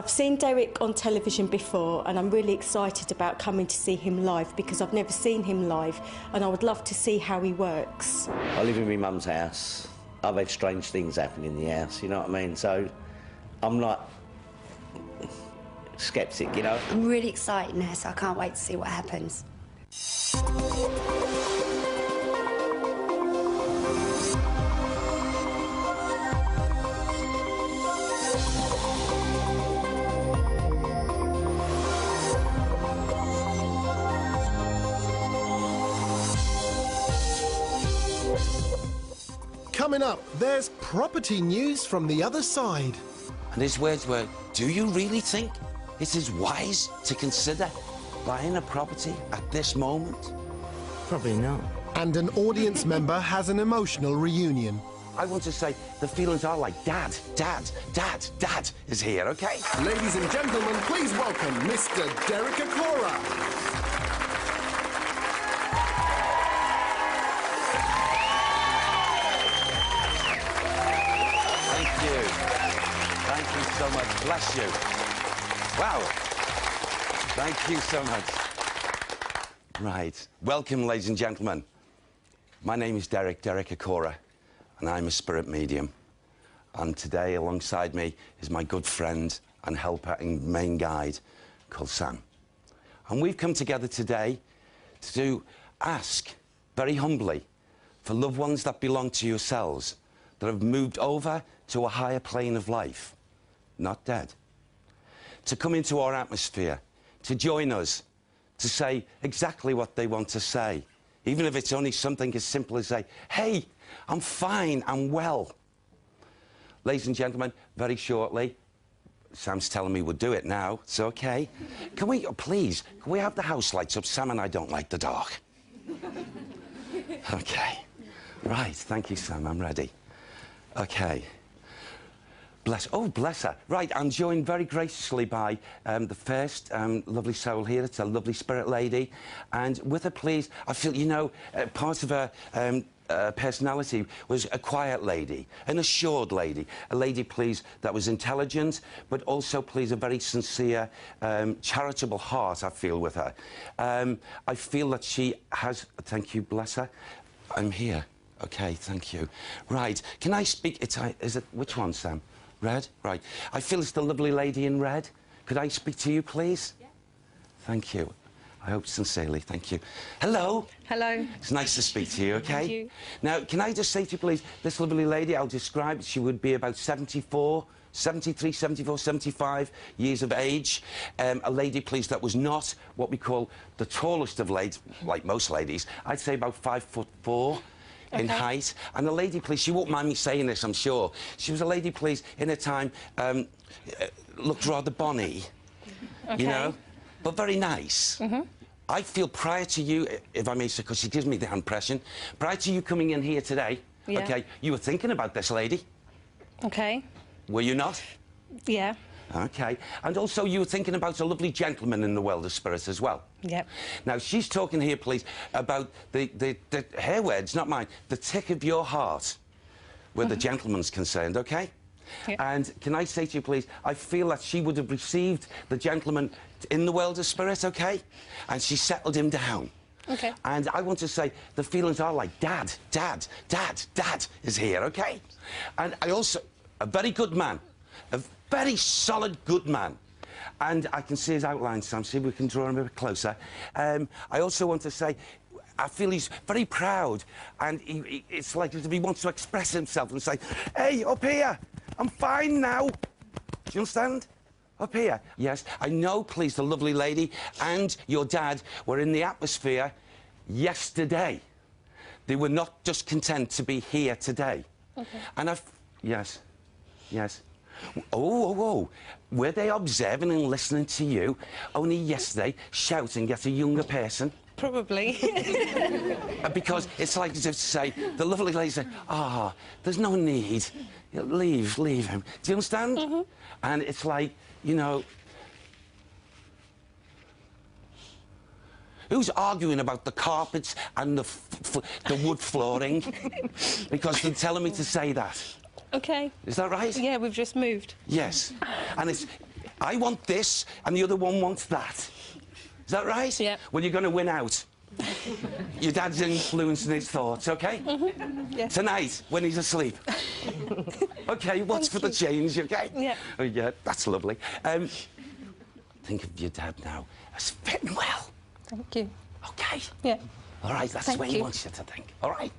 I've seen Derek on television before and I'm really excited about coming to see him live because I've never seen him live and I would love to see how he works. I live in my mum's house. I've had strange things happen in the house, you know what I mean? So I'm like sceptic, you know? I'm really excited now, so I can't wait to see what happens. Coming up, there's property news from the other side. And his words were, do you really think it is wise to consider buying a property at this moment? Probably not. And an audience member has an emotional reunion. I want to say the feelings are like Dad is here, okay? Ladies and gentlemen, please welcome Mr. Derek Acorah. Thank you so much. Bless you. Wow. Thank you so much. Right. Welcome, ladies and gentlemen. My name is Derek Acorah, and I'm a spirit medium. And today, alongside me, is my good friend and helper and main guide called Sam. And we've come together today to ask, very humbly, for loved ones that belong to yourselves, that have moved over to a higher plane of life, not dead, to come into our atmosphere, to join us, to say exactly what they want to say, even if it's only something as simple as say, hey, I'm fine, I'm well. Ladies and gentlemen, very shortly, Sam's telling me we'll do it now, it's okay. Can we, please, can we have the house lights up? Sam and I don't like the dark. Okay, right, thank you, Sam, I'm ready. Okay. Bless her. Right, I'm joined very graciously by the first lovely soul here. It's a lovely spirit lady. And with her, please, I feel, you know, part of her personality was a quiet lady, an assured lady, a lady, please, that was intelligent, but also, please, a very sincere, charitable heart, I feel, with her. I feel that she has... Thank you, bless her. I'm here. OK, thank you. Right, can I speak... Is it... Which one, Sam? Red? Right. I feel it's the lovely lady in red. Could I speak to you, please? Yeah. Thank you. I hope sincerely. Thank you. Hello. Hello. It's nice to speak to you, OK? Thank you. Now, can I just say to you, please, this lovely lady, I'll describe, she would be about 74, 73, 74, 75 years of age. A lady, please, that was not what we call the tallest of ladies, like most ladies. I'd say about 5'4". In height. And a lady, please, she won't mind me saying this, I'm sure. She was a lady, please, in a time, looked rather bonny, you know, but very nice. I feel prior to you, if I may say, because she gives me the impression, prior to you coming in here today, OK, you were thinking about this lady. OK. Were you not? Yeah. OK. And also you were thinking about a lovely gentleman in the world of spirits as well. Yep. Now, she's talking here, please, about her words, not mine, the tick of your heart, where the gentleman's concerned, OK? Yep. And can I say to you, please, I feel that she would have received the gentleman in the world of spirit, OK? And she settled him down. OK. And I want to say the feelings are like Dad is here, OK? And I also... A very good man. A very solid, good man. And I can see his outline, Sam. See if we can draw him a bit closer. I also want to say, I feel he's very proud, and it's like as if he wants to express himself and say, hey, up here, I'm fine now. Do you understand? Up here. Yes, I know, please, the lovely lady and your dad were in the atmosphere yesterday. They were not just content to be here today. Okay. And yes. Yes. Oh. Were they observing and listening to you only yesterday, shouting at a younger person? Probably. Because it's like as if to say, the lovely lady said, there's no need. Leave him. Do you understand? And it's like, you know... Who's arguing about the carpets and the wood flooring? Because they're telling me to say that. OK. Is that right? Yeah, we've just moved. Yes. And it's... I want this, and the other one wants that. Is that right? Yeah. Well, you're going to win out. Your dad's influencing his thoughts, OK? Yeah. Tonight, when he's asleep. OK, what's for the change, OK? Yeah. Oh, yeah, that's lovely. Think of your dad now as fitting well. Thank you. OK? Yeah. All right, that's the Thank way he you. wants you to think. All right?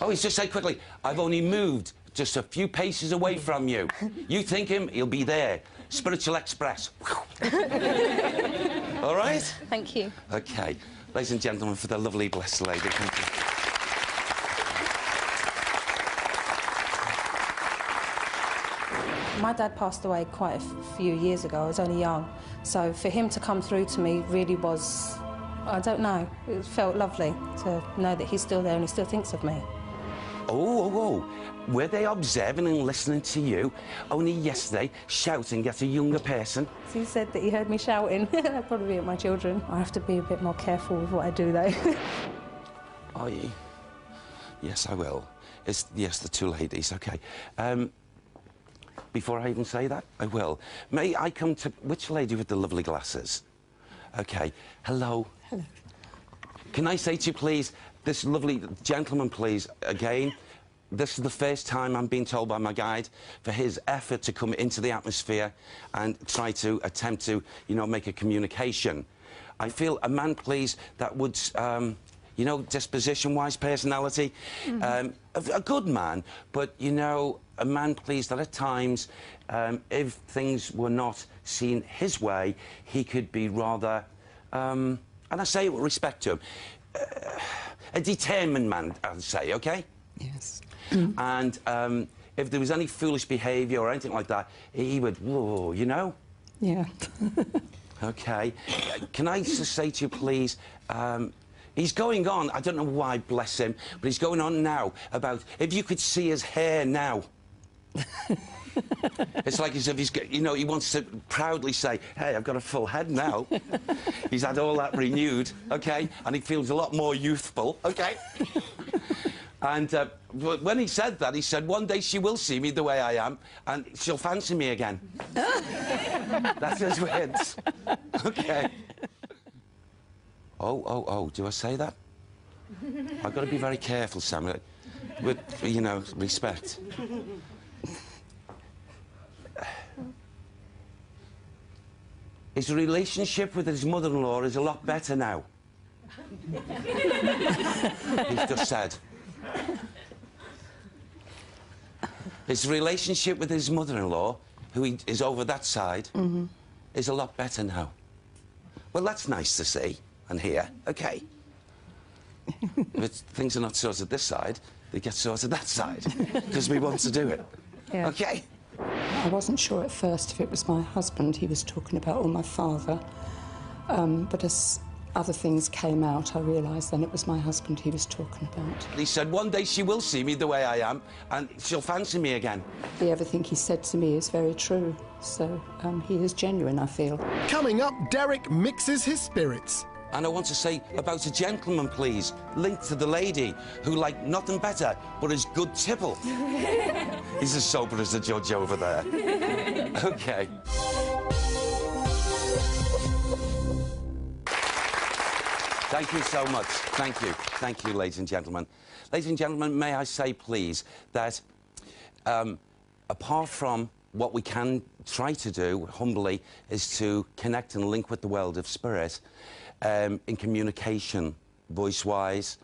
Oh, he's just said quickly, I've only moved just a few paces away from you. You think him, he'll be there. Spiritual Express. All right? Thank you. OK. Ladies and gentlemen, for the lovely, blessed lady, thank you. My dad passed away quite a few years ago. I was only young. So for him to come through to me really was, I don't know, it felt lovely to know that he's still there and he still thinks of me. Oh. Were they observing and listening to you only yesterday, shouting at a younger person? He said that he heard me shouting. That'd probably be at my children. I have to be a bit more careful with what I do, though. Are you? Yes, I will. Yes, the two ladies, OK. Before I even say that, I will. May I come to... Which lady with the lovely glasses? OK. Hello. Hello. Can I say to you, please, this lovely gentleman, please, again, this is the first time I'm being told by my guide for his effort to come into the atmosphere and try to attempt to, you know, make a communication. I feel a man, please, that would, you know, disposition-wise, personality, a good man, but, you know, a man, please, that at times, if things were not seen his way, he could be rather, and I say it with respect to him, a determined man, I'd say, OK? Yes. And if there was any foolish behaviour or anything like that, he would, whoa, you know? Yeah. OK. Can I just say to you, please, he's going on, I don't know why, bless him, but he's going on now about if you could see his hair now. It's like as if he's, you know, he wants to proudly say, hey, I've got a full head now. He's had all that renewed, OK? And he feels a lot more youthful, OK? And when he said that, he said, one day she will see me the way I am, and she'll fancy me again. That's his words. OK. Oh, do I say that? I've got to be very careful, Sam, with, you know, respect. His relationship with his mother-in-law is a lot better now. He's just said. His relationship with his mother-in-law, who is over that side, is a lot better now. Well, that's nice to see and hear. OK. If things are not sorted this side, they get sorted that side, because we want to do it. Yeah. OK? I wasn't sure at first if it was my husband he was talking about or my father, but as other things came out, I realised then it was my husband he was talking about. He said, one day she will see me the way I am, and she'll fancy me again. Everything he said to me is very true, so he is genuine, I feel. Coming up, Derek mixes his spirits. And I want to say about a gentleman, please, linked to the lady who liked nothing better but his good tipple. He's as sober as the judge over there. OK. Thank you so much. Thank you. Thank you, ladies and gentlemen. Ladies and gentlemen, may I say, please, that apart from what we can try to do, humbly, is to connect and link with the world of spirit, in communication, voice-wise.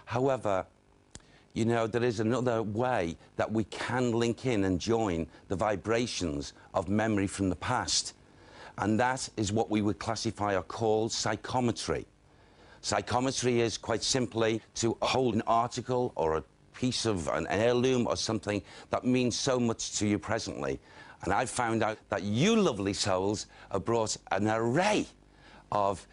However, you know, there is another way that we can link in and join the vibrations of memory from the past, and that is what we would classify or call psychometry. Psychometry is quite simply to hold an article or a piece of an heirloom or something that means so much to you presently. And I've found out that you lovely souls have brought an array of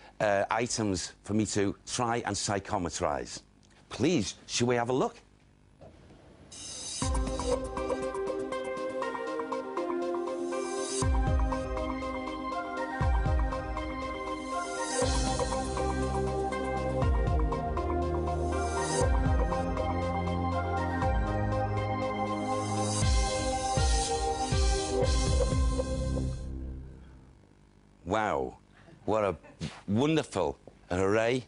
items for me to try and psychometrize. Please, should we have a look? Wow, what a wonderful array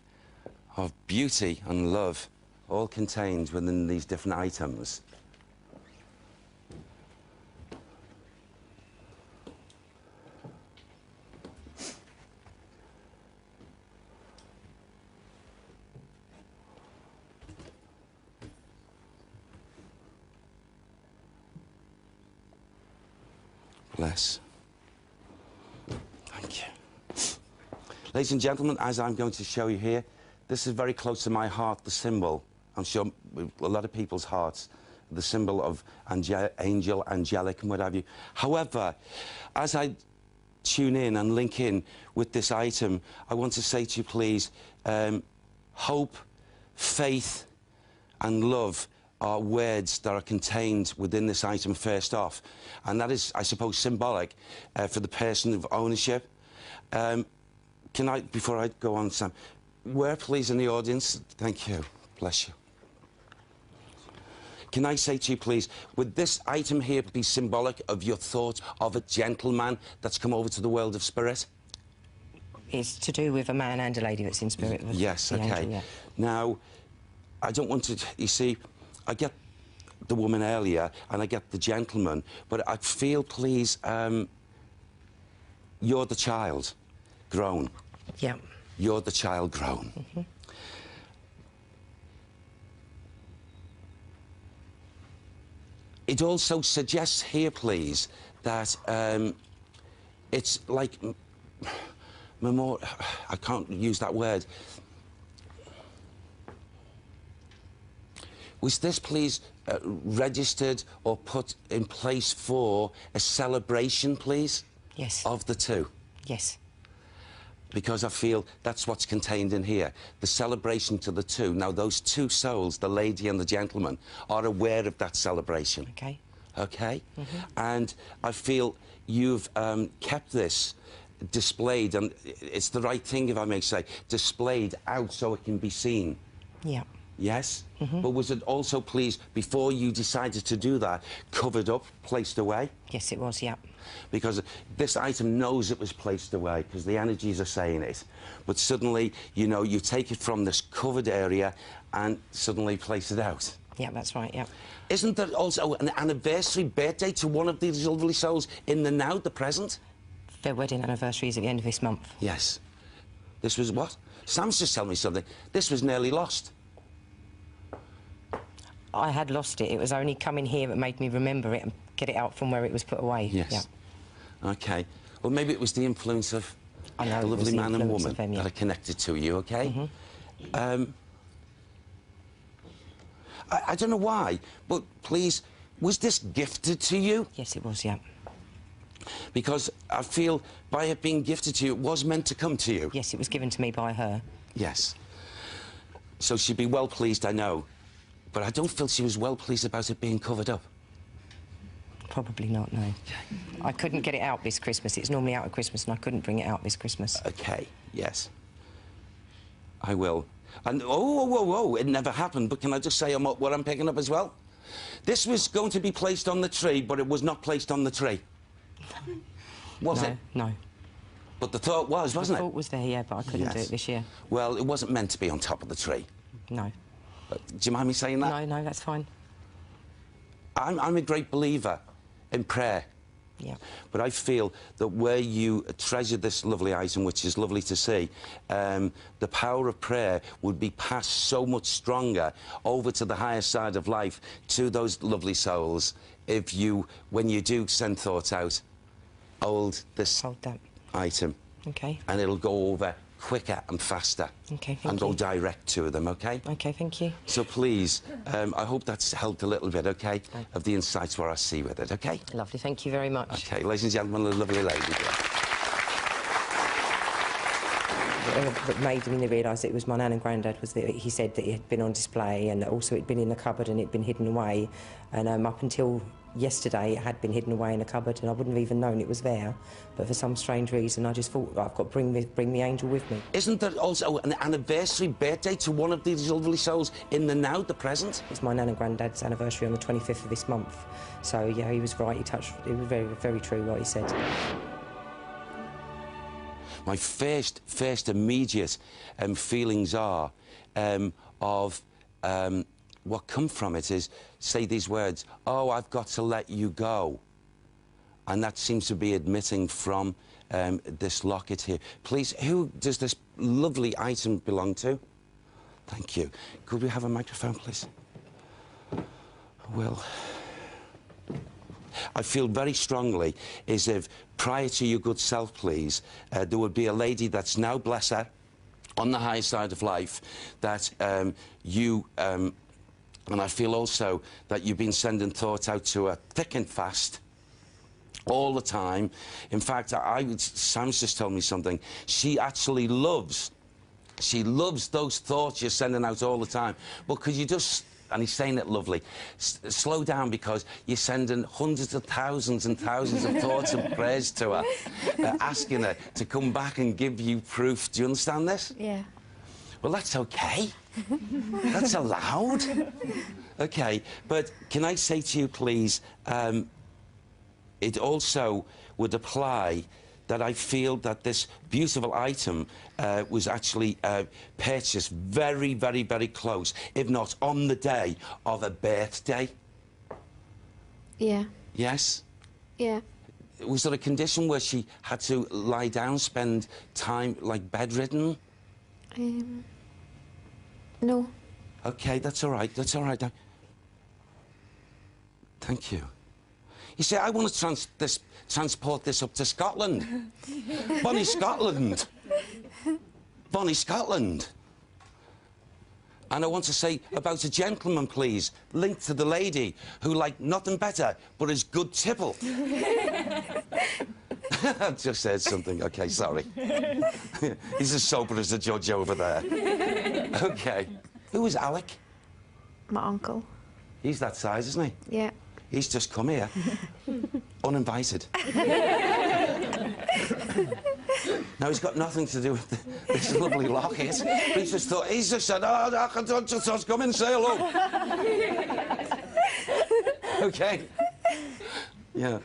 of beauty and love, all contained within these different items. Bless. Thank you. Ladies and gentlemen, as I'm going to show you here, this is very close to my heart, the symbol. I'm sure a lot of people's hearts, the symbol of angel, angelic, and what have you. However, as I tune in and link in with this item, I want to say to you, please, hope, faith, and love are words that are contained within this item first off. And that is, I suppose, symbolic for the person of ownership. Can I, before I go on, Sam, where, please, in the audience? Thank you. Bless you. Can I say to you, please, would this item here be symbolic of your thought of a gentleman that's come over to the world of spirit? It's to do with a man and a lady that's in spirit. Yes, OK. Angel, yeah. Now, I don't want to... You see, I get the woman earlier and I get the gentleman, but I feel, please, you're the child grown. Yeah. You're the child grown. Mm-hmm. It also suggests here, please, that it's like... I can't use that word. Was this, please, registered or put in place for a celebration, please? Yes. Of the two? Yes. Because I feel that's what's contained in here, the celebration to the two. Now, those two souls, the lady and the gentleman, are aware of that celebration. OK. OK? Mm-hmm. And I feel you've kept this displayed, and it's the right thing, if I may say, displayed out so it can be seen. Yeah. Yes? Mm-hmm. But was it also, please, before you decided to do that, covered up, placed away? Yes, it was, yeah. Because this item knows it was placed away, because the energies are saying it. But suddenly, you know, you take it from this covered area and suddenly place it out. Yeah, that's right, yeah. Isn't there also an anniversary birthday to one of these lovely souls in the now, the present? Their wedding anniversary is at the end of this month. Yes. This was what? Sam's just telling me something. This was nearly lost. I had lost it. It was only coming here that made me remember it and get it out from where it was put away. Yes. Yeah. OK. Well, maybe it was the influence of I know, the lovely man and woman them, yeah. that are connected to you, OK? Mm-hmm. I don't know why, but please, was this gifted to you? Yes, it was, yeah. Because I feel by it being gifted to you, it was meant to come to you. Yes, it was given to me by her. Yes. So she'd be well pleased, I know. But I don't feel she was well pleased about it being covered up. Probably not, no. I couldn't get it out this Christmas. It's normally out at Christmas, and I couldn't bring it out this Christmas. OK, yes. I will. And, oh, it never happened, but can I just say what I'm picking up as well? This was going to be placed on the tree, but it was not placed on the tree. Was it? No. But the thought was, wasn't it? The thought was there, yeah, but I couldn't do it this year. Well, it wasn't meant to be on top of the tree. No. Do you mind me saying that? No, that's fine. I'm a great believer in prayer. Yeah. But I feel that where you treasure this lovely item, which is lovely to see, the power of prayer would be passed so much stronger over to the higher side of life, to those lovely souls, if you, when you do send thoughts out, hold this item. OK. And it'll go over quicker and faster. OK, thank you. And go direct to them, OK? OK, thank you. So please, I hope that's helped a little bit, OK? Of the insights where I see with it, OK? Lovely, thank you very much. OK, ladies and gentlemen, a lovely lady. What made me realise it was my nan and granddad was that he said that it had been on display, and also it'd been in the cupboard and it'd been hidden away. And up until yesterday, it had been hidden away in the cupboard, and I wouldn't have even known it was there. But for some strange reason, I just thought, I've got to bring the angel with me. Isn't there also an anniversary birthday to one of these lovely souls in the now, the present? It's my nan and granddad's anniversary on the 25th of this month. So, yeah, he was right. It was very, very true what he said. my first immediate feelings are of what come from it is say these words, oh, I've got to let you go. And that seems to be admitting from this locket here. Please, who does this lovely item belong to? Thank you. Could we have a microphone, please? Well, I feel very strongly as if prior to your good self, please, there would be a lady that's now, bless her, on the higher side of life, that you... and I feel also that you've been sending thoughts out to her thick and fast, all the time. In fact, Sam's just told me something. She actually loves those thoughts you're sending out all the time. Well, could you just, and he's saying it lovely, slow down, because you're sending hundreds of thousands and thousands of thoughts and prayers to her, asking her to come back and give you proof. Do you understand this? Yeah. Well, that's okay. That's allowed. Okay, but can I say to you, please, it also would apply that I feel that this beautiful item was actually purchased very, very, very close, if not on the day of a birthday. Yeah. Yes? Yeah. Was there a condition where she had to lie down, spend time, like, bedridden? No. OK, that's all right. That's all right. Thank you. You see, I want to transport this up to Scotland. Bonnie, Scotland. Bonnie, Scotland. And I want to say about a gentleman, please, linked to the lady who liked nothing better but his good tipple. I've just said something. OK, sorry. He's as sober as the judge over there. OK. Who was Alec? My uncle. He's that size, isn't he? Yeah. He's just come here, uninvited. Now, he's got nothing to do with this lovely locket. He's just said, oh, I can just come in and say hello. OK. Yeah.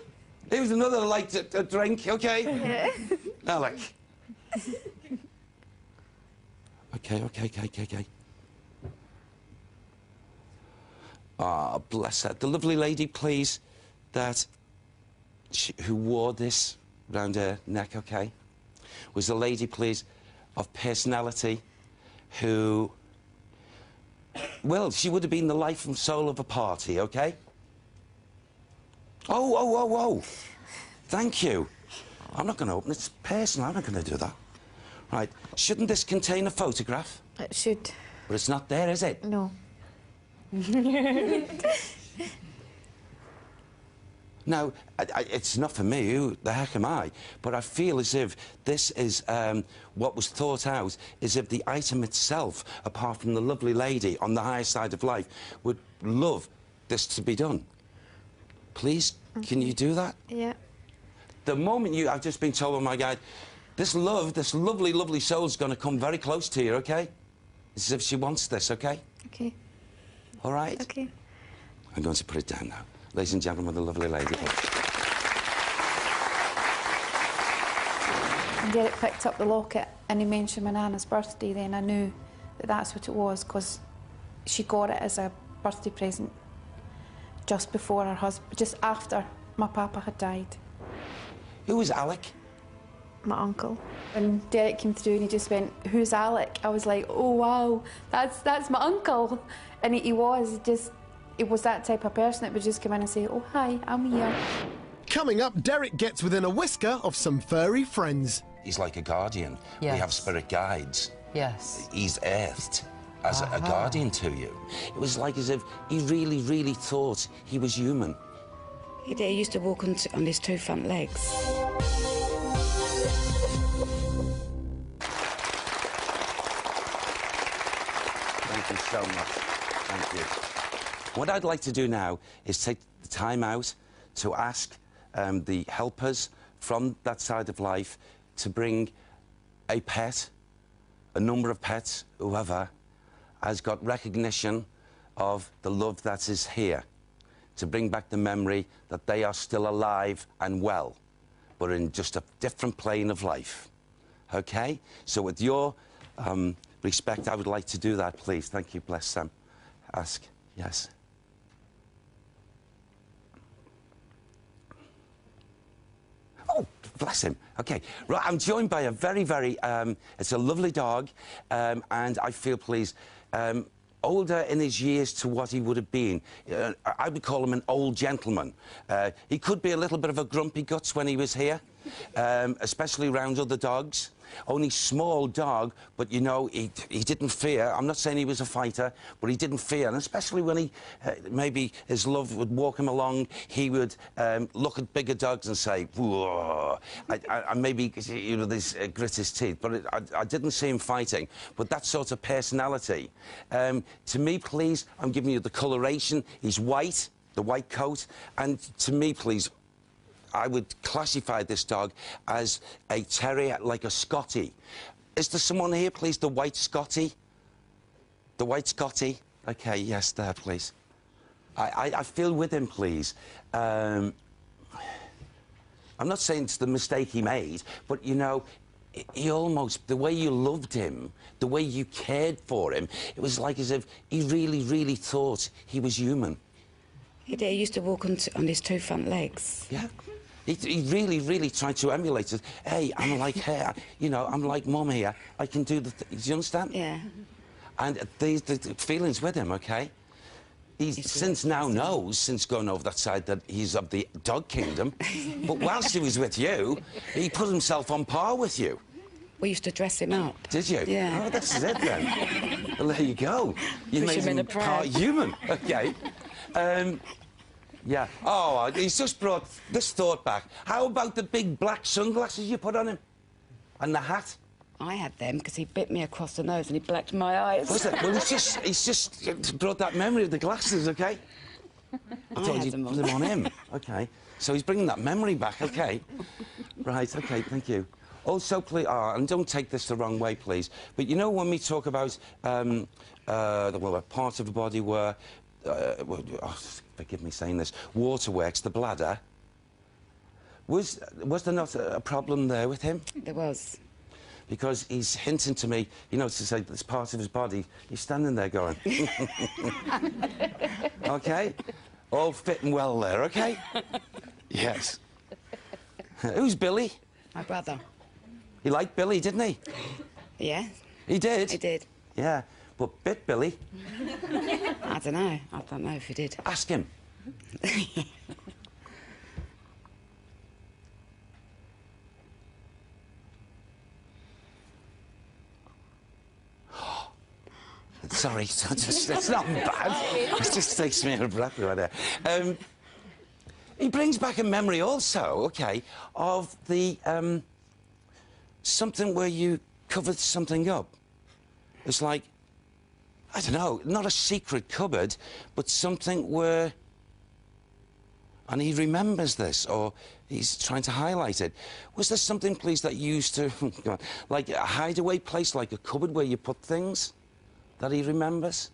He was another liked a drink, OK? Alec. OK. Ah, bless her. The lovely lady, please, who wore this round her neck, OK, was a lady, please, of personality who... Well, she would have been the life and soul of a party, OK? Oh. Thank you. I'm not going to open it. It's personal. I'm not going to do that. Right. Shouldn't this contain a photograph? It should. But it's not there, is it? No. Now, it's not for me, who the heck am I? But I feel as if this is what was thought out, as if the item itself, apart from the lovely lady on the higher side of life, would love this to be done. Please, can you do that? Yeah. The moment I've just been told by my guide, this lovely, lovely soul's going to come very close to you, OK? It's as if she wants this, OK? OK. All right? OK. I'm going to put it down now. Ladies and gentlemen, the lovely lady. And Derek picked up the locket and he mentioned my nana's birthday, then I knew that that's what it was, because she got it as a birthday present just before her husband, just after my papa had died. Who was Alec? My uncle. When Derek came through and he just went, "Who's Alec?" I was like, "Oh wow, that's my uncle." And he was that type of person that would just come in and say, "Oh hi, I'm here." Coming up, Derek gets within a whisker of some furry friends. He's like a guardian. Yes. We have spirit guides. Yes. He's earthed as a guardian to you. It was like as if he really, really thought he was human. He did. He used to walk on his two front legs. Thank you so much. Thank you. What I'd like to do now is take the time out to ask the helpers from that side of life to bring a pet, a number of pets, whoever, has got recognition of the love that is here, to bring back the memory that they are still alive and well, but in just a different plane of life. Okay? So with your respect, I would like to do that, please. Thank you. Bless Sam. Ask. Yes. Oh, bless him. Okay. Right, I'm joined by a very, very... it's a lovely dog, and I feel, please... older in his years to what he would have been. I would call him an old gentleman. He could be a little bit of a grumpy guts when he was here, especially around other dogs. Only small dog, but, you know, he didn't fear. I'm not saying he was a fighter, but he didn't fear. And especially when he, maybe his love would walk him along, he would look at bigger dogs and say, whoa. I maybe, you know, grit his teeth, but I didn't see him fighting. But that sort of personality. To me, please, I'm giving you the coloration. He's white, the white coat. And to me, please, I would classify this dog as a terrier, like a Scottie. Is there someone here, please, the white Scottie? The white Scottie? OK, yes, there, please. I feel with him, please. I'm not saying it's the mistake he made, but, you know, he almost, the way you loved him, the way you cared for him, it was like as if he really, really thought he was human. He did. He used to walk on his two front legs. Yeah. He really, really tried to emulate it. Hey, I'm like her, you know, I'm like Mum here. I can do the... Do you understand? Yeah. And the feelings with him, OK? He's since now knows, since going over that side, that he's of the dog kingdom. But whilst he was with you, he put himself on par with you. We used to dress him up. Did you? Yeah. Oh, that's it then. Well, there you go. You Push made him in him a pram. part human. OK. Yeah. Oh, he's just brought this thought back. How about the big black sunglasses you put on him? And the hat? I had them because he bit me across the nose and he blacked my eyes. What's that? Well, he's just brought that memory of the glasses, OK? I told you to put them on him. OK. So he's bringing that memory back, OK? Right, OK, thank you. Also, please, and don't take this the wrong way, please, but you know when we talk about, well, a part of the body where, forgive me saying this, waterworks, the bladder, was there not a problem there with him? There was. Because he's hinting to me, you know, to say this part of his body, he's standing there going... OK? All fit and well there, OK? Yes. Who's Billy? My brother. He liked Billy, didn't he? Yeah. He did? He did. Yeah, but bit Billy. I don't know. I don't know if he did. Ask him. Sorry, it's not bad. It just takes me a breath right there. He brings back a memory also, OK, of the, something where you covered something up. It's like, I don't know, not a secret cupboard, but something where... And he remembers this, or he's trying to highlight it. Was there something, please, that you used to... like a hideaway place, like a cupboard where you put things that he remembers?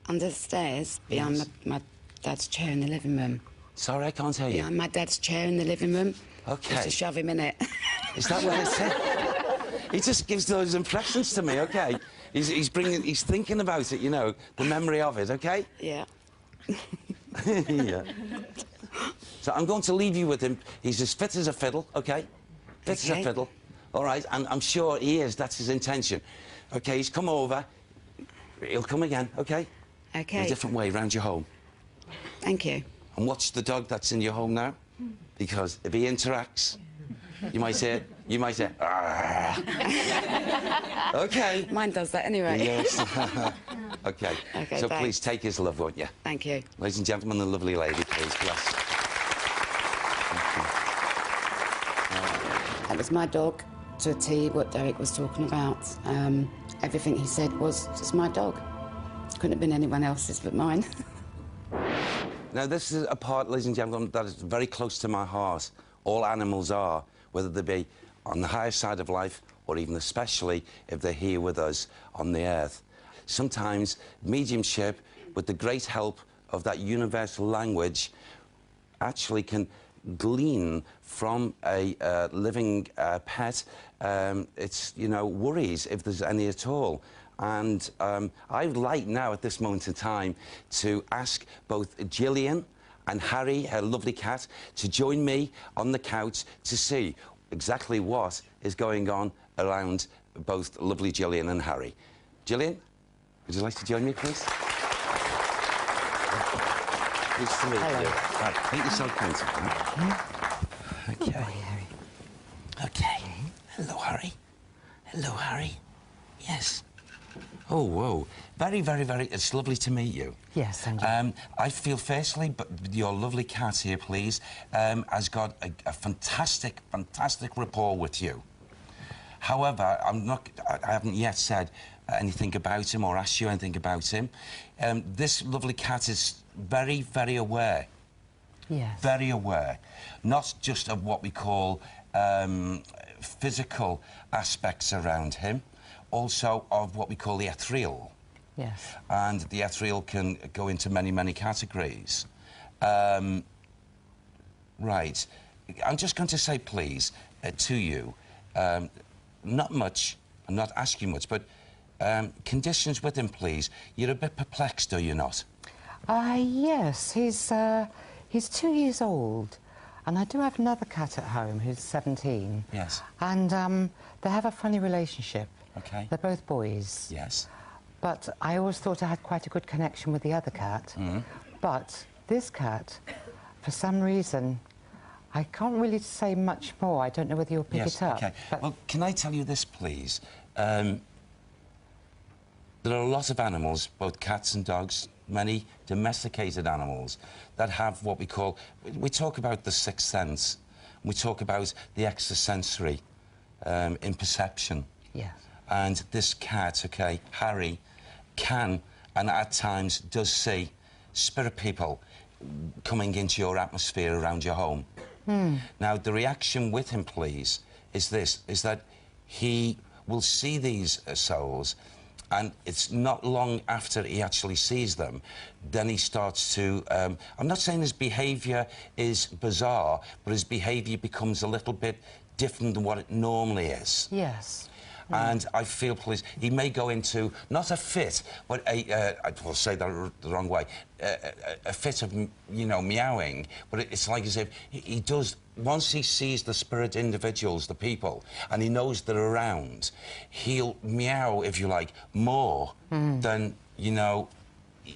Under the stairs, behind my dad's chair in the living room. Sorry, I can't hear you. Behind my dad's chair in the living room. OK. Just to shove him in it. Is that what it's said? He just gives those impressions to me, OK? He's thinking about it, you know, the memory of it, OK? Yeah. Yeah. So I'm going to leave you with him. He's as fit as a fiddle, OK? Fit as a fiddle. All right, and I'm sure he is. That's his intention. OK, he's come over. He'll come again, OK? OK. In a different way, round your home. Thank you. And watch the dog that's in your home now, because if he interacts, you might say, OK. Mine does that anyway. Yes. OK. OK, so thanks. please take his love, won't you? Thank you. Ladies and gentlemen, the lovely lady, please, bless. That was my dog, to a T, what Derek was talking about. Everything he said was just my dog. Couldn't have been anyone else's but mine. Now, this is a part, ladies and gentlemen, that is very close to my heart. All animals are, whether they be on the higher side of life or even especially if they're here with us on the earth. Sometimes mediumship, with the great help of that universal language, actually can glean from a living pet, it's, you know, worries if there's any at all. And I'd like now, at this moment in time, to ask both Gillian and Harry, her lovely cat, to join me on the couch to see exactly what is going on around both lovely Gillian and Harry. Gillian, would you like to join me, please? Nice to meet you. Right, make yourself comfortable. Okay. Okay. Hello, Harry. Hello, Harry. Yes. Oh, whoa. Very, very, very... It's lovely to meet you. Yes, thank you. I feel, firstly, but your lovely cat here, please, has got a fantastic, fantastic rapport with you. However, I haven't yet said anything about him or asked you anything about him. This lovely cat is very, very aware. Yes. Very aware. Not just of what we call physical aspects around him, also of what we call the ethereal. Yes. And the ethereal can go into many, many categories. Right. I'm just going to say, please, to you, not much, I'm not asking much, but conditions with him, please. You're a bit perplexed, are you not? Yes, he's 2 years old, and I do have another cat at home who's 17. Yes. And they have a funny relationship. Okay. They're both boys. Yes. But I always thought I had quite a good connection with the other cat. Mm. But this cat, for some reason, I can't really say much more. I don't know whether you'll pick it up. Okay. Well, can I tell you this, please? There are a lot of animals, both cats and dogs, many domesticated animals, that have what we call... We talk about the sixth sense. We talk about the extrasensory in perception. Yes. And this cat, OK, Harry, can, and at times does see spirit people coming into your atmosphere around your home. Hmm. Now, the reaction with him, please, is this, is that he will see these souls, and it's not long after he actually sees them, then he starts to... I'm not saying his behaviour is bizarre, but his behaviour becomes a little bit different than what it normally is. Yes. And I feel, please, he may go into, not a fit, but I will say that the wrong way, a fit of, you know, meowing, but it's like as if he does, once he sees the spirit individuals, the people, and he knows they're around, he'll meow, if you like, more than, you know,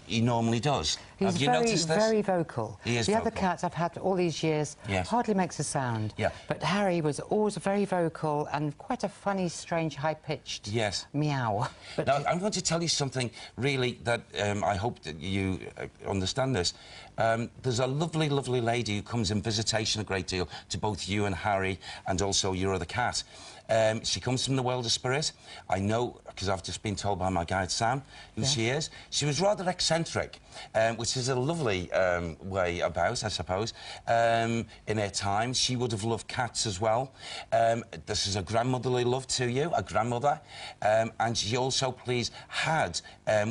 he normally does. He's Have you noticed this? very vocal. He is the vocal. other cats I've had all these years hardly makes a sound. Yeah. But Harry was always very vocal and quite a funny, strange, high-pitched meow. But now, I'm going to tell you something, really, that I hope that you understand this. There's a lovely, lovely lady who comes in visitation a great deal to both you and Harry and also your other cat. She comes from the world of spirit. I know, because I've just been told by my guide, Sam, who she is. She was rather eccentric, which is a lovely way about, I suppose. In her time, she would have loved cats as well. This is a grandmotherly love to you, a grandmother. And she also, please, had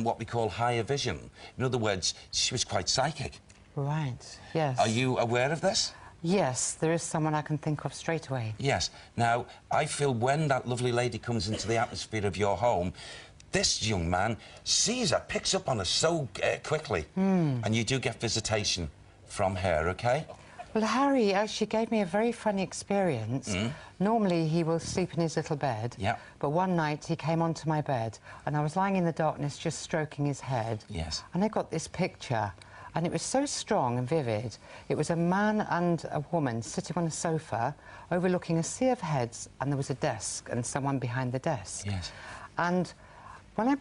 what we call higher vision. In other words, she was quite psychic. Right, yes. Are you aware of this? Yes, there is someone I can think of straight away. Yes. Now, I feel when that lovely lady comes into the atmosphere of your home, this young man sees her, picks up on her so quickly. And you do get visitation from her, OK? Well, Harry actually gave me a very funny experience. Normally, he will sleep in his little bed. Yeah. But one night, he came onto my bed, and I was lying in the darkness just stroking his head. Yes. And I got this picture. And it was so strong and vivid. It was a man and a woman sitting on a sofa overlooking a sea of heads, and there was a desk and someone behind the desk. Yes. And when I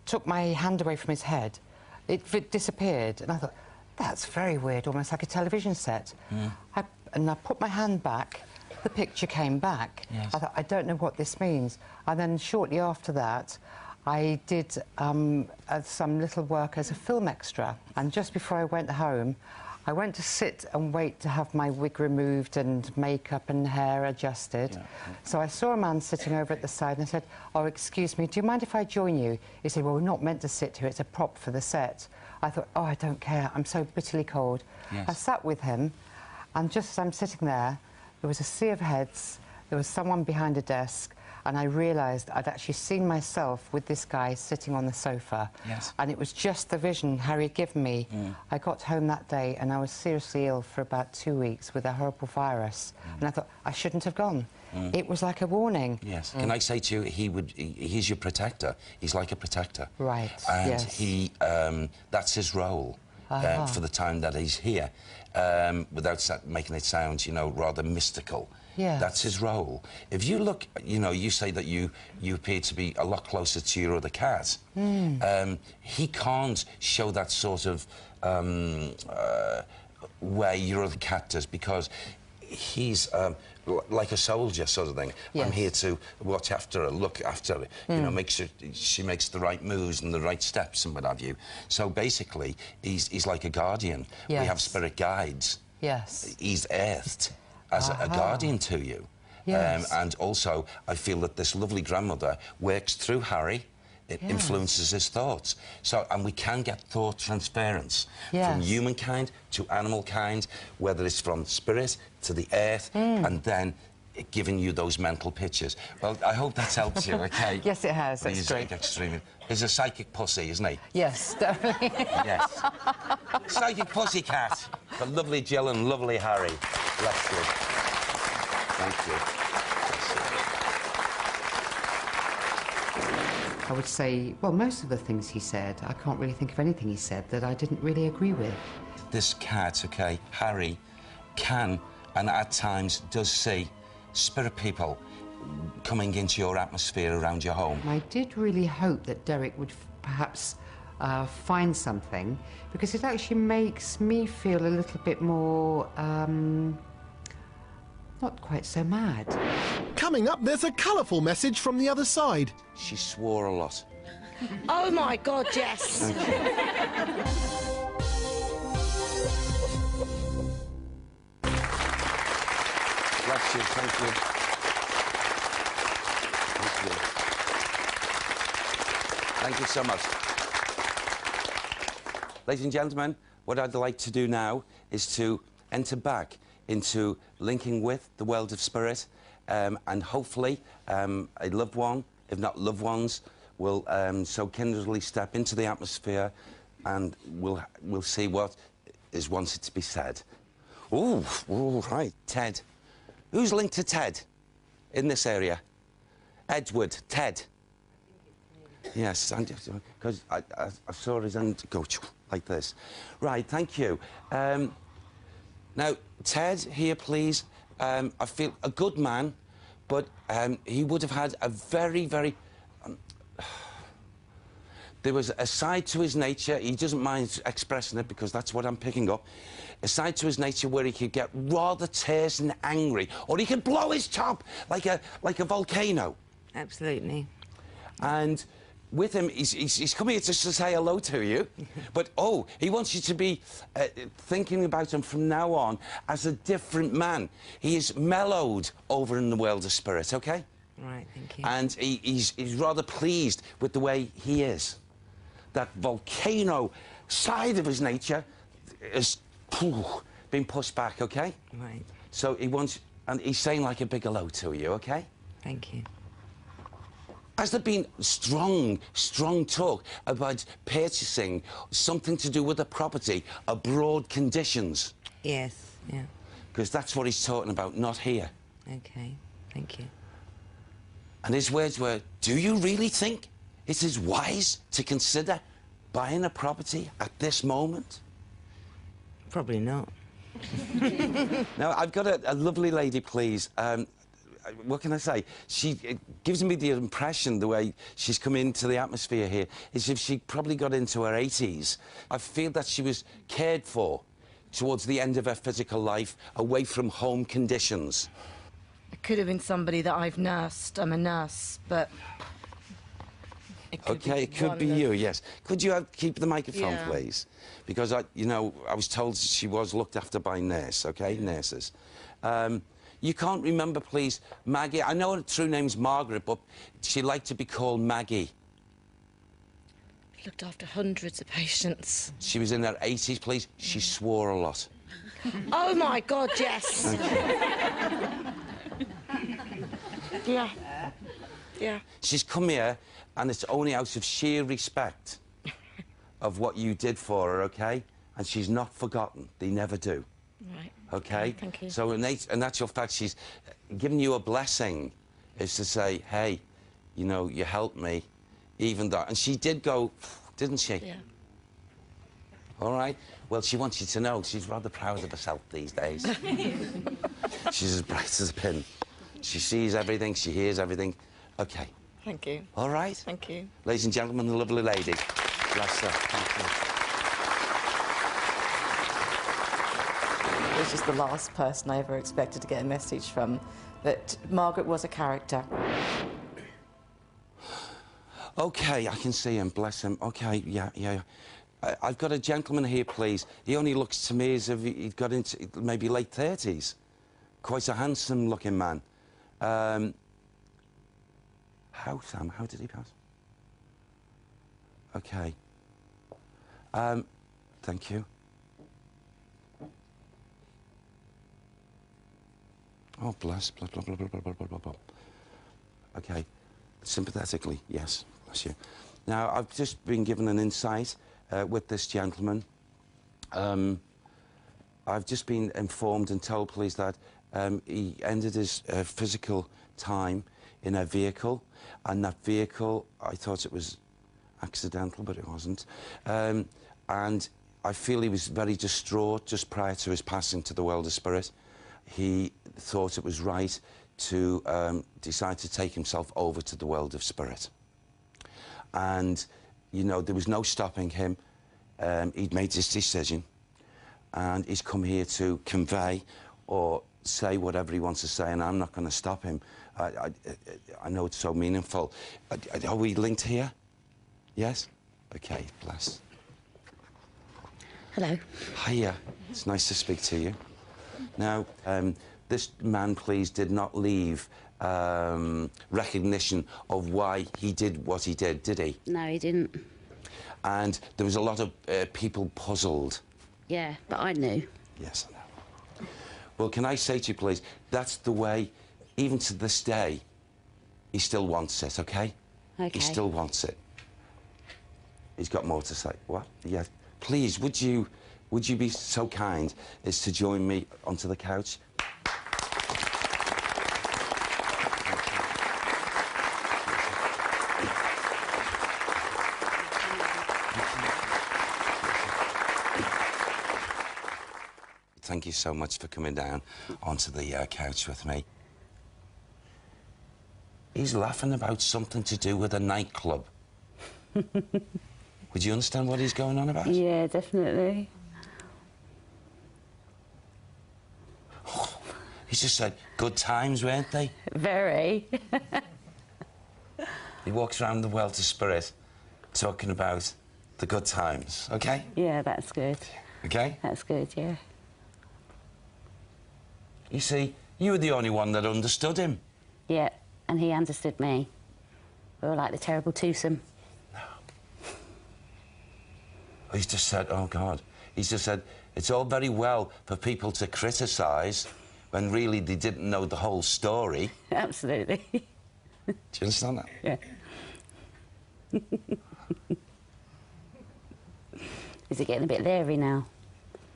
took my hand away from his head, it disappeared, and I thought, that's very weird, almost like a television set. And I put my hand back, the picture came back. Yes. I thought, I don't know what this means. And then shortly after that, I did some little work as a film extra, and just before I went home, I went to sit and wait to have my wig removed and makeup and hair adjusted. So I saw a man sitting over at the side, and I said, "Oh, excuse me, do you mind if I join you?" He said, "Well, we're not meant to sit here, it's a prop for the set." I thought, "Oh, I don't care, I'm so bitterly cold." Yes. I sat with him, And just as I'm sitting there, there was a sea of heads, there was someone behind a desk, and I realised I'd actually seen myself with this guy sitting on the sofa. Yes. And it was just the vision Harry had given me. I got home that day and I was seriously ill for about 2 weeks with a horrible virus. And I thought, I shouldn't have gone. It was like a warning. Yes. Can I say to you, he's your protector. He's like a protector. Right, And yes. that's his role for the time that he's here, without making it sound, you know, rather mystical. Yes. That's his role. If you look, you know, you say that you appear to be a lot closer to your other cat. He can't show that sort of way your other cat does, because he's like a soldier sort of thing. Yes. I'm here to watch after her, look after her, you know, make sure she makes the right moves and the right steps and what have you. So basically, he's like a guardian. Yes. We have spirit guides. Yes. He's earthed as a guardian to you. Yes. And also, I feel that this lovely grandmother works through Harry. It influences his thoughts. So, and we can get thought transference from humankind to animal kind, whether it's from spirit to the earth, and then giving you those mental pictures. Well, I hope that's helped you, OK? Yes, it has. Well, That's great. Extremely. He's a psychic pussy, isn't he? Yes, definitely. Yes. Psychic pussy cat. The lovely Jill and lovely Harry. Bless you. Thank you. I would say, well, most of the things he said, I can't really think of anything he said that I didn't really agree with. This cat, OK, Harry, can and at times does see spirit people coming into your atmosphere around your home. I did really hope that Derek would perhaps find something, because it actually makes me feel a little bit more, not quite so mad. Coming up, there's a colourful message from the other side. She swore a lot. Oh, my God, yes. Bless you, thank you. Thank you. Thank you so much. Ladies and gentlemen, what I'd like to do now is to enter back into linking with the world of spirit, and hopefully a loved one, if not loved ones, will so kindredly step into the atmosphere, and we'll see what is wanted to be said. Ooh, right, Ted. Who's linked to Ted in this area? Edward, Ted. Yes, because I saw his hand go like this. Right, thank you. Now, Ted, here, please. I feel a good man, but he would have had a very, very... there was a side to his nature, he doesn't mind expressing it because that's what I'm picking up, a side to his nature where he could get rather terse and angry, or he could blow his top like a volcano. Absolutely. And with him, he's coming here just to say hello to you, but, oh, he wants you to be thinking about him from now on as a different man. He is mellowed over in the world of spirit, OK? Right, thank you. And he's rather pleased with the way he is. That volcano side of his nature is been pushed back, OK? Right. So he wants... And he's saying like a big hello to you, OK? Thank you. Has there been strong talk about purchasing something to do with the property, abroad conditions? Yes, yeah. Because that's what he's talking about, not here. OK, thank you. And his words were, do you really think it is wise to consider buying a property at this moment? Probably not. Now, I've got a lovely lady, please. What can I say? It gives me the impression, the way she's come into the atmosphere here, is if she probably got into her 80s. I feel that she was cared for towards the end of her physical life, away from home conditions. It could have been somebody that I've nursed. I'm a nurse, but... OK, it could be you, yes. Could you keep the microphone, Yeah. please? Because, you know, I was told she was looked after by nurse, OK, nurses. You can't remember, please, Maggie. I know her true name's Margaret, but she liked to be called Maggie. Looked after hundreds of patients. She was in her 80s, please. She swore a lot. Oh, my God, yes. Yeah. Yeah. She's come here, and it's only out of sheer respect of what you did for her, OK? And she's not forgotten. They never do. Right. OK? Thank you. So in actual fact, she's giving you a blessing, is to say, hey, you know, you helped me, even though... And she did go, didn't she? Yeah. All right? Well, she wants you to know she's rather proud of herself these days. She's as bright as a pin. She sees everything, she hears everything. OK. Thank you. All right? Thank you. Ladies and gentlemen, the lovely lady. Bless her. Thank you. This is the last person I ever expected to get a message from, that Margaret was a character. OK, I can see him, bless him. OK, yeah. I've got a gentleman here, please. He only looks to me as if he'd got into maybe late 30s. Quite a handsome-looking man. How, Sam? How did he pass? OK. Thank you. Oh, bless. Blah, blah, blah, blah, blah, blah, blah, blah. OK. Sympathetically, yes. Bless you. Now, I've just been given an insight with this gentleman. I've just been informed and told, please, that he ended his physical time in a vehicle, and that vehicle, I thought it was accidental, but it wasn't. And I feel he was very distraught just prior to his passing to the world of spirit. He thought it was right to decide to take himself over to the world of spirit. And, you know, there was no stopping him. He'd made his decision, and he's come here to convey or say whatever he wants to say, and I'm not going to stop him. I know it's so meaningful. Are we linked here? Yes? OK, bless. Hello. Hiya. It's nice to speak to you. Now, this man, please, did not leave recognition of why he did what he did he? No, he didn't. And there was a lot of people puzzled. Yeah, but I knew. Yes, I know. Well, can I say to you, please, that's the way, even to this day, he still wants it, OK? OK. He still wants it. He's got more to say. What? Yeah. Please, would you be so kind as to join me onto the couch? Thank you so much for coming down onto the couch with me. He's laughing about something to do with a nightclub. Would you understand what he's going on about? Yeah, definitely. Oh, he just said, good times, weren't they? Very. He walks around the world of spirit talking about the good times, OK? Yeah, that's good. OK? That's good, yeah. You see, you were the only one that understood him. Yeah, and he understood me. We were like the terrible twosome. No. He's just said, oh, God. He's just said, it's all very well for people to criticise when really they didn't know the whole story. Absolutely. Do you understand that? Yeah. Is it getting a bit leery now?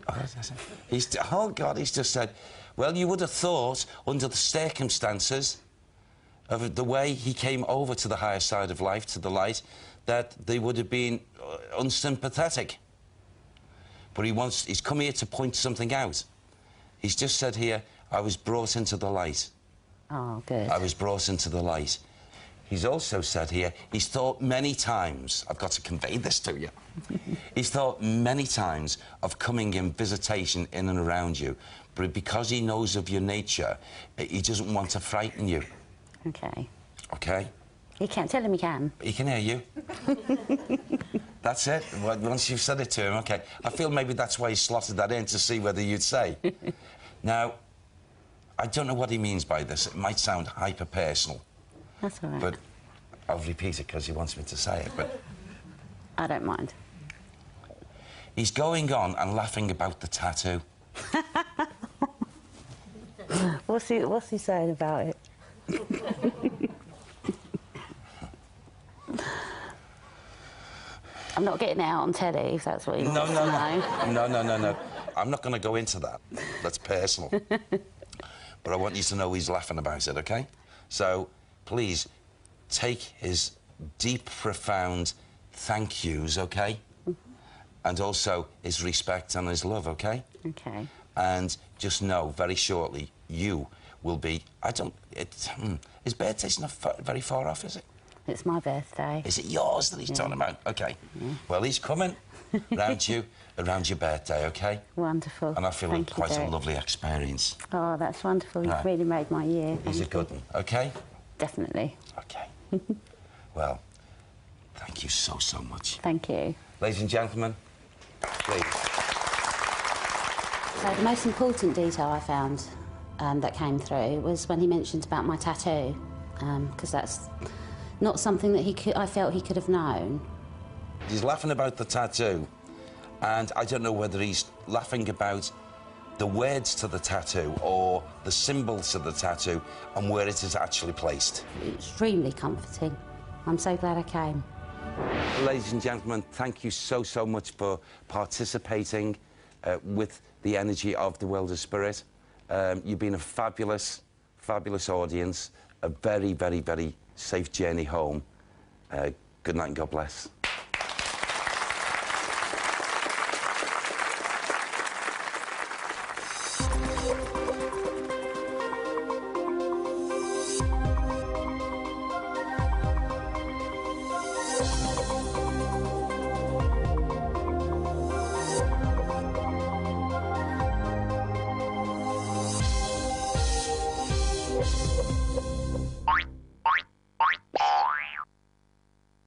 Oh, God, he's just said, well, you would have thought, under the circumstances of the way he came over to the higher side of life, to the light, that they would have been unsympathetic. But he's come here to point something out. He's just said here, I was brought into the light. Oh, good. I was brought into the light. He's also said here, he's thought many times, I've got to convey this to you, he's thought many times of coming in visitation in and around you, but because he knows of your nature, he doesn't want to frighten you. OK. OK? You can't tell him he can. He can hear you. That's it. Once you've said it to him, OK. I feel maybe that's why he slotted that in, to see whether you'd say. Now, I don't know what he means by this. It might sound hyper-personal. That's all right. But I'll repeat it because he wants me to say it, but... I don't mind. He's going on and laughing about the tattoo. What's he saying about it? I'm not getting it out on telly, if that's what you want to know. No. I'm not going to go into that. That's personal. But I want you to know he's laughing about it, OK? So, please, take his deep, profound thank yous, OK? And also his respect and his love, OK? OK. And just know, very shortly, you will be... his birthday's not very far off, is it? It's my birthday. Is it yours that he's talking about? OK. Yeah. Well, he's coming round you around your birthday, OK? Wonderful. And I feel Thank it's quite you, a Derek. lovely experience. Oh, that's wonderful. You've Right. really made my year. He's a Thank good you. one, OK? Definitely. OK. Well, thank you so much. Thank you. Ladies and gentlemen, please. So the most important detail I found that came through was when he mentioned about my tattoo, because that's not something that I felt he could have known. He's laughing about the tattoo, and I don't know whether he's laughing about the words to the tattoo or the symbols to the tattoo and where it is actually placed. Extremely comforting. I'm so glad I came. Ladies and gentlemen, thank you so much for participating with the energy of the World of Spirit. You've been a fabulous audience, a very safe journey home. Good night and God bless. Bye.